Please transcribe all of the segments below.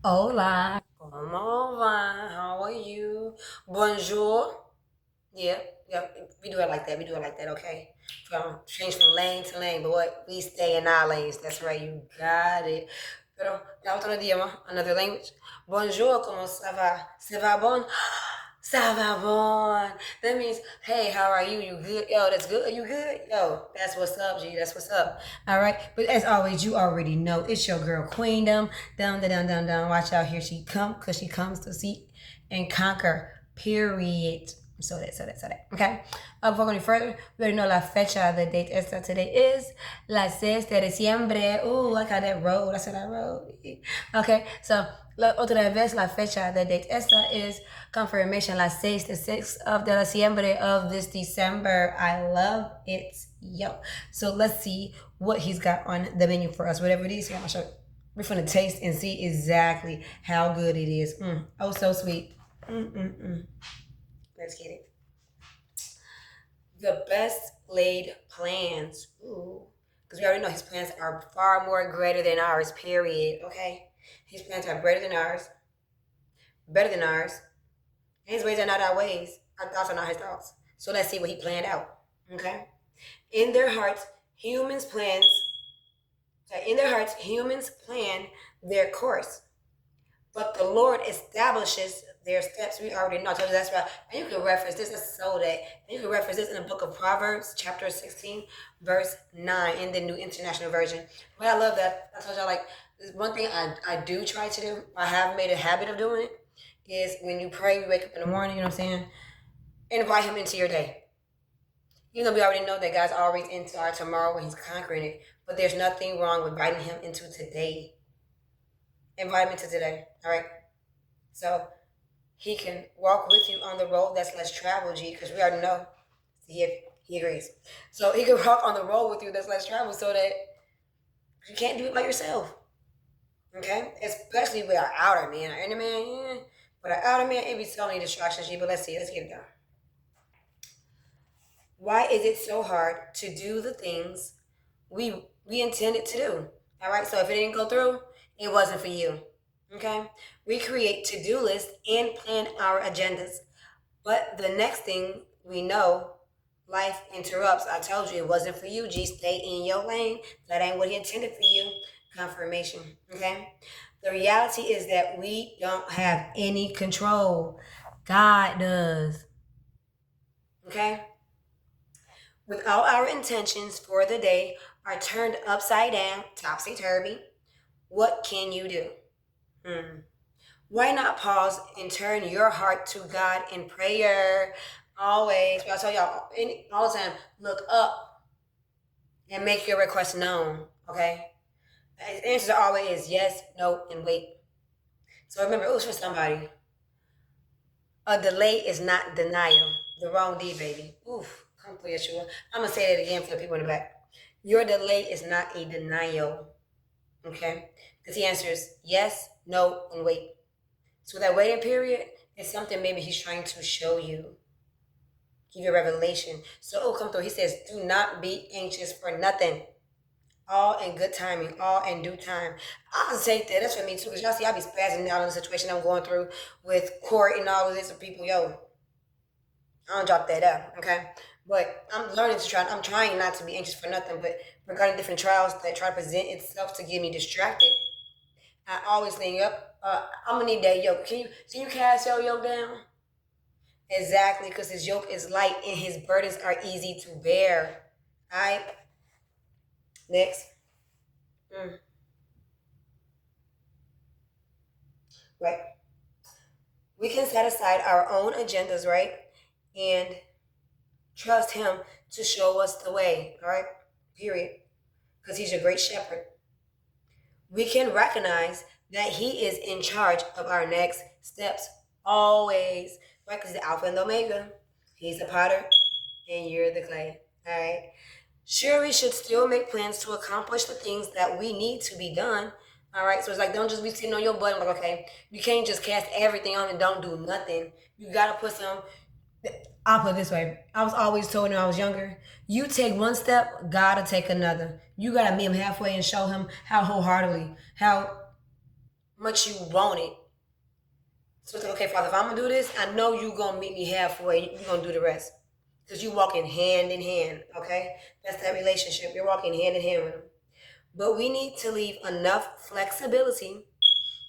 Hola, ¿cómo va? How are you? Bonjour. Yeah, yeah, we do it like that. We do it like that, okay? Change from lane to lane, but what? We stay in our lanes. That's right, you got it. Pero, ya otro idioma, another language. Bonjour, ¿cómo ça va? Ça va bon? Ça va bon. That means, hey, how are you? You good? Yo, that's good. You good? Yo, that's what's up, G. That's what's up. All right. But as always, you already know it's your girl Queendom. Down. Watch out, here she come, cause she comes to seek and conquer. Period. So that. Okay. Before going any further, we already know la fecha, the date esta today is la 6 de diciembre. Ooh, I got that road. I said I rode. Okay, so otra vez la fecha, the date esta is confirmation la 6, the 6th of the diciembre of this December. I love it. Yo. So let's see what he's got on the menu for us. Whatever it is, here, I'm gonna show you. We're gonna taste and see exactly how good it is. Oh, so sweet. Let's get it. The best laid plans. Ooh. Because we already know his plans are far more greater than ours, period. Okay? His plans are greater than ours, better than ours. His ways are not our ways. Our thoughts are not his thoughts. So let's see what he planned out. Okay? In their hearts, humans plans. In their hearts, humans plan their course, but the Lord establishes their steps. We already know. I told you that's right. And you can reference this. That's so that. And you can reference this in the book of Proverbs, chapter 16, verse 9, in the New International Version. But I love that. I told y'all, like, one thing I do try to do, I have made a habit of doing it, is when you pray, you wake up in the morning, you know what I'm saying? Invite him into your day. Even though we already know that God's always into our tomorrow when he's conquering it, but there's nothing wrong with inviting him into today. Invite him into today, all right? So he can walk with you on the road that's less traveled, G, because we already know he agrees. So he can walk on the road with you that's less traveled so that you can't do it by yourself, okay? Especially with our outer man. Our inner man, yeah. But our outer man, it be so many distractions, G, but let's see. Let's get it done. Why is it so hard to do the things we intended to do? All right, so if it didn't go through, it wasn't for you. Okay? We create to-do lists and plan our agendas. But the next thing we know, life interrupts. I told you it wasn't for you. G, stay in your lane. That ain't what he intended for you. Confirmation. Okay? The reality is that we don't have any control. God does. Okay? With all our intentions for the day are turned upside down, topsy-turvy, what can you do? Why not pause and turn your heart to God in prayer? Always. I tell y'all all the time, look up and make your request known, okay? The answers are always yes, no, and wait. So remember, it was for somebody. A delay is not denial. The wrong deed, baby. Oof, come for Yeshua. I'm going to say that again for the people in the back. Your delay is not a denial, okay? Because he answers yes, no, and wait. So that waiting period is something maybe he's trying to show you, give you a revelation. So it'll come through. He says, do not be anxious for nothing. All in good timing, all in due time. I'll take that. That's for me too. Because y'all see, I be spazzing out in the situation I'm going through with court and all of this. And people, yo, I don't drop that out, okay? But I'm trying not to be anxious for nothing. But regarding different trials that try to present itself to get me distracted, I always think, up. I'm gonna need that yoke. Can you cast your yoke down? Exactly, because his yoke is light and his burdens are easy to bear. All right. Next. Right. We can set aside our own agendas, right? And trust him to show us the way. All right. Period. Because he's a great shepherd. We can recognize that he is in charge of our next steps always, right? Because the Alpha and the Omega. He's the potter and you're the clay. All right. Sure, we should still make plans to accomplish the things that we need to be done. All right. So it's like, don't just be sitting on your butt and like, okay, you can't just cast everything on and don't do nothing. You got to put some. I'll put it this way. I was always told when I was younger, you take one step, God will take another. You got to meet him halfway and show him how wholeheartedly, how much you want it. So it's like, okay, Father, if I'm gonna do this, I know you're gonna meet me halfway. You're gonna do the rest. Because you're walking hand in hand, okay? That's that relationship. You're walking hand in hand with him. But we need to leave enough flexibility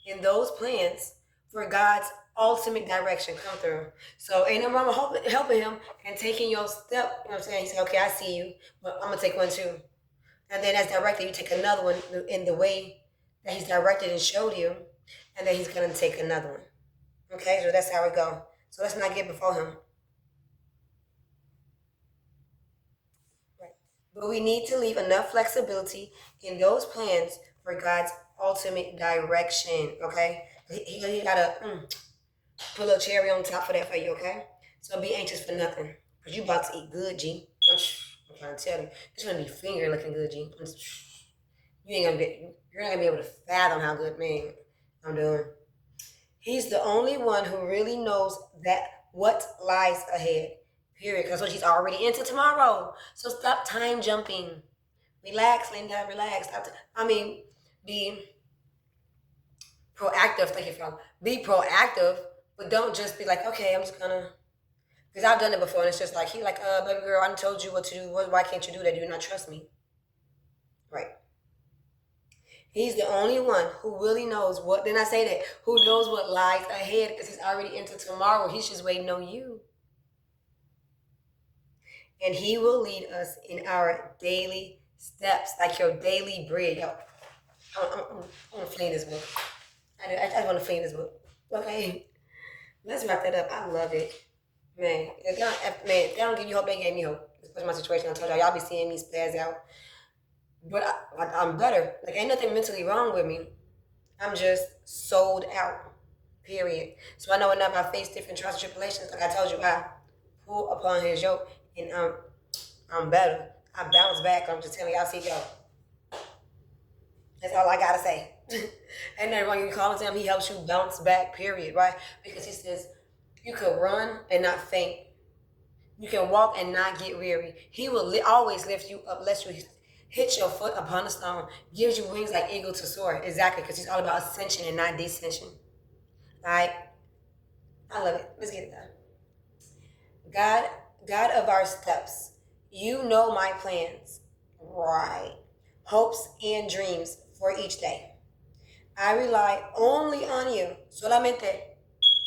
in those plans for God's ultimate direction come through. So ain't no wrong with helping him and taking your step. You know what I'm saying? He said, okay, I see you, but I'm gonna take one too. And then as directed, you take another one in the way that he's directed and showed you, and then he's gonna take another one. Okay, so that's how it goes. So let's not get before him. Right. But we need to leave enough flexibility in those plans for God's ultimate direction. Okay, he gotta put a little cherry on top for that for you. Okay, so be anxious for nothing, cause you about to eat good, G. I'm trying to tell you, it's gonna be finger looking good, G. You're not gonna be able to fathom how good, man. I'm doing. He's the only one who really knows that what lies ahead. Period. Because he's already into tomorrow. So stop time jumping. Relax, Linda. Relax. Be proactive. Thank you, Father. Be proactive, but don't just be like, okay, I'm just gonna. Because I've done it before, and it's just like baby girl, I told you what to do. Why can't you do that? Do you not trust me? Right. He's the only one who really knows what, then I say that, who knows what lies ahead because he's already into tomorrow. He's just waiting on you. And he will lead us in our daily steps, like your daily bread. Yo, I want to fling this book. I just want to fling this book. Okay, let's wrap that up. I love it. Man, if they don't give you hope, they gave me hope. Especially my situation. I told y'all be seeing me spaz out. But I'm better. Like, ain't nothing mentally wrong with me. I'm just sold out. Period. So I know whenever I face different trials and tribulations, like I told you, I pull upon his yoke and I'm better. I bounce back. I'm just telling y'all, see y'all. That's all I gotta say. And then when you call him, he helps you bounce back, period, right? Because he says you can run and not faint. You can walk and not get weary. He will always lift you up, lest you hit your foot upon a stone, gives you wings like eagle to soar. Exactly, because he's all about ascension and not descension. All right? I love it. Let's get it done. God of our steps, you know my plans. Right. Hopes and dreams for each day. I rely only on you. Solamente.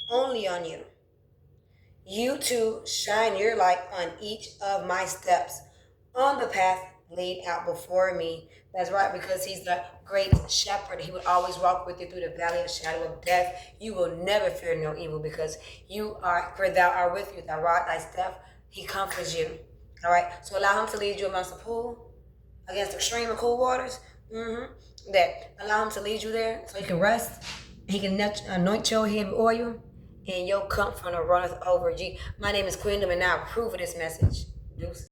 Only on you. You too shine your light on each of my steps on the path laid out before me. That's right, because he's the great shepherd. He would always walk with you through the valley of shadow of death. You will never fear no evil because for thou art with you, thy rod, thy staff, he comforts you. All right, so allow him to lead you amongst the pool, against the extreme and cool waters. Allow him to lead you there so you can rest. He can anoint your head with oil, and your comfort runneth over. My name is Queendom, and I approve of this message. Deuce.